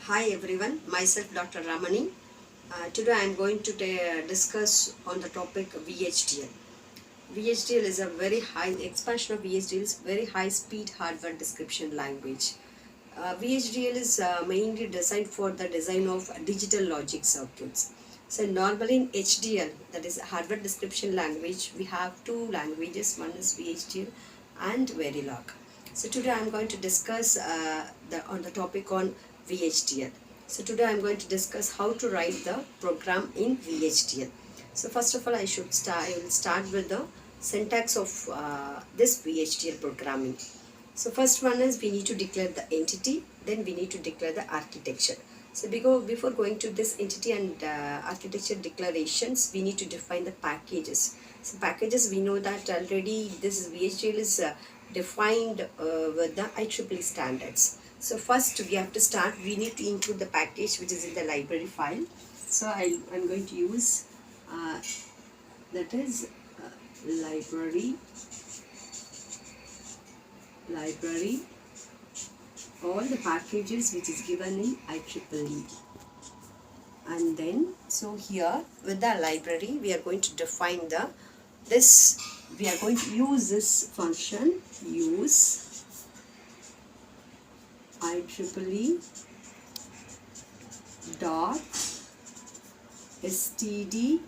Hi everyone, myself Dr. Ramani. Today I am going to discuss on the topic VHDL. VHDL is a very high expansion of VHDL is very high speed hardware description language. VHDL is mainly designed for the design of digital logic circuits. So normally in HDL, that is hardware description language, we have two languages. One is VHDL and Verilog. So today I am going to discuss on the topic on VHDL. So today I am going to discuss how to write the program in VHDL. So first of all, I will start with the syntax of this VHDL programming. So first one is we need to declare the entity, then we need to declare the architecture. So before going to this entity and architecture declarations, we need to define the packages. So packages, we know that already this VHDL is defined with the IEEE standards. So first we have to start, we need to include the package which is in the library file. So I'm going to use that is library, all the packages which is given in IEEE. And then, so here with the library, we are going to define we are going to use this function, use IEEE dot std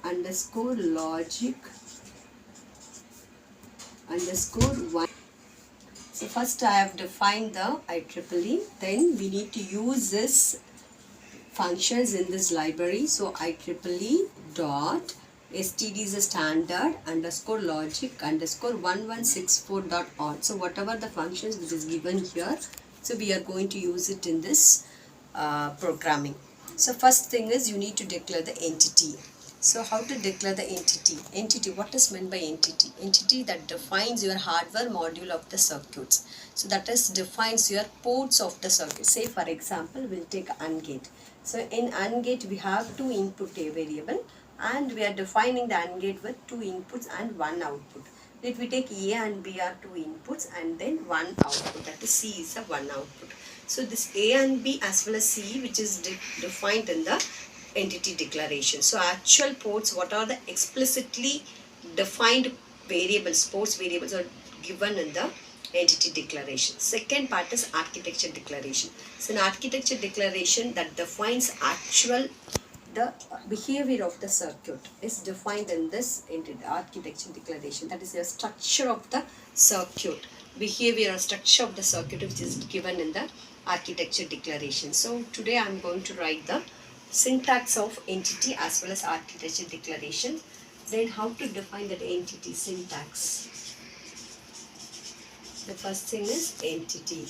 underscore logic underscore 1. So first I have defined the IEEE, then we need to use this functions in this library. So IEEE dot std is a standard underscore logic underscore 1164 dot all. So whatever the functions which is given here, so we are going to use it in this programming. So first thing is you need to declare the entity. So how to declare the entity? Entity, what is meant by entity? Entity that defines your hardware module of the circuits. So that is defines your ports of the circuit. Say for example, we'll take AND gate. So in AND gate we have two input variable and we are defining the AND gate with two inputs and one output. If we take A and B are two inputs and then one output, that is C is a one output. So this A and B as well as C, which is defined in the entity declaration. So actual ports, what are the explicitly defined variables, ports variables are given in the entity declaration. Second part is architecture declaration. So an architecture declaration that defines the behavior of the circuit is defined in this architecture declaration. That is the structure of the circuit, behavior or structure of the circuit which is given in the architecture declaration. So today I am going to write the syntax of entity as well as architecture declaration. Then how to define that entity syntax. The first thing is entity.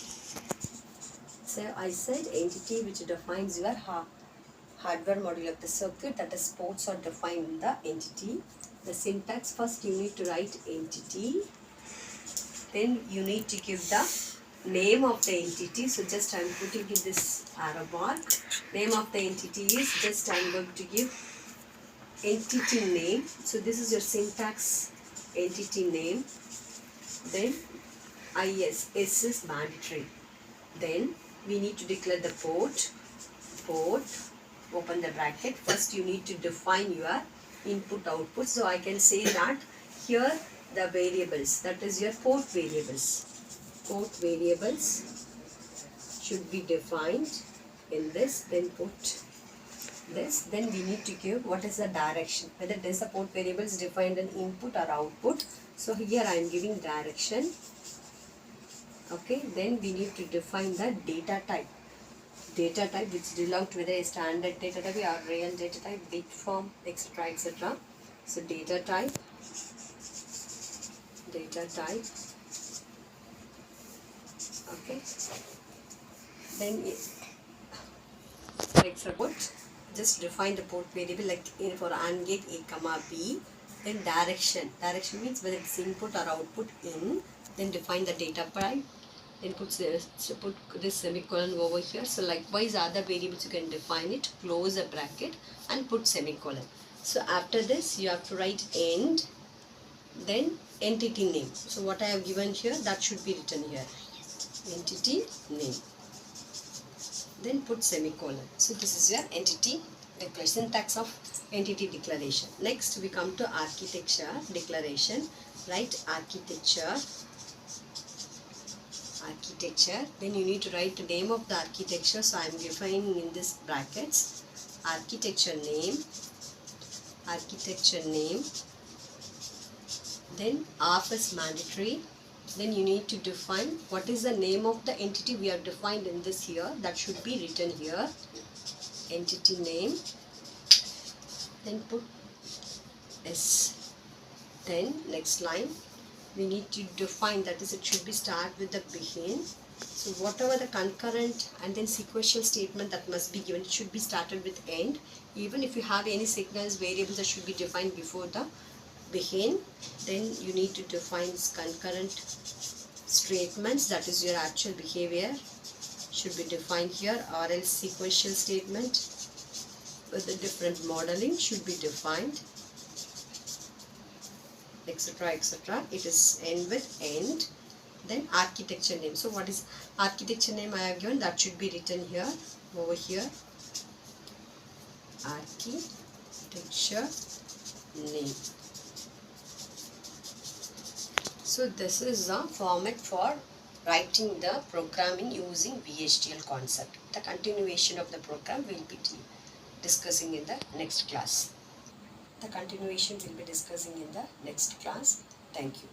So I said entity which defines your hardware module of the circuit, that is ports are defined in the entity. The syntax, first you need to write entity, then you need to give the name of the entity. So just I am putting in this arrow bar. Name of the entity is just I am going to give entity name. So this is your syntax, entity name. Then S is mandatory. Then we need to declare the port, open the bracket. First you need to define your input output. So I can say that here the variables, that is your port variables should be defined in this. Then put this, then we need to give what is the direction, whether it is the port variables defined in input or output. So here I am giving direction. Okay, then we need to define the data type which belongs to whether a standard data type or real data type, bit form, etc, etc. So data type, okay. Then port, just define the port variable like for AND gate A comma B. Then direction means whether it's input or output in. Then define the data type. Then put this semicolon over here. So likewise other variables you can define it, close a bracket and put semicolon. So after this you have to write end, then entity name. So what I have given here, that should be written here, entity name. then put semicolon. So this is your entity declaration, syntax of entity declaration. Next we come to architecture declaration. Write architecture, then you need to write the name of the architecture. So I am defining in this brackets architecture name, then ARF is mandatory. Then you need to define what is the name of the entity we have defined in this here, that should be written here, entity name, then put S. Then next line we need to define, that is it should be start with the begin. So whatever the concurrent and then sequential statement that must be given, it should be started with end. Even if you have any sequence variables that should be defined before the begin, then you need to define concurrent statements, that is your actual behavior should be defined here, or else sequential statement with the different modeling should be defined, etc, etc. It is end with end. Then architecture name. So what is architecture name I have given, that should be written here, over here, architecture name. So this is the format for writing the programming using VHDL concept. The continuation of the program will be discussing in the next class. Thank you.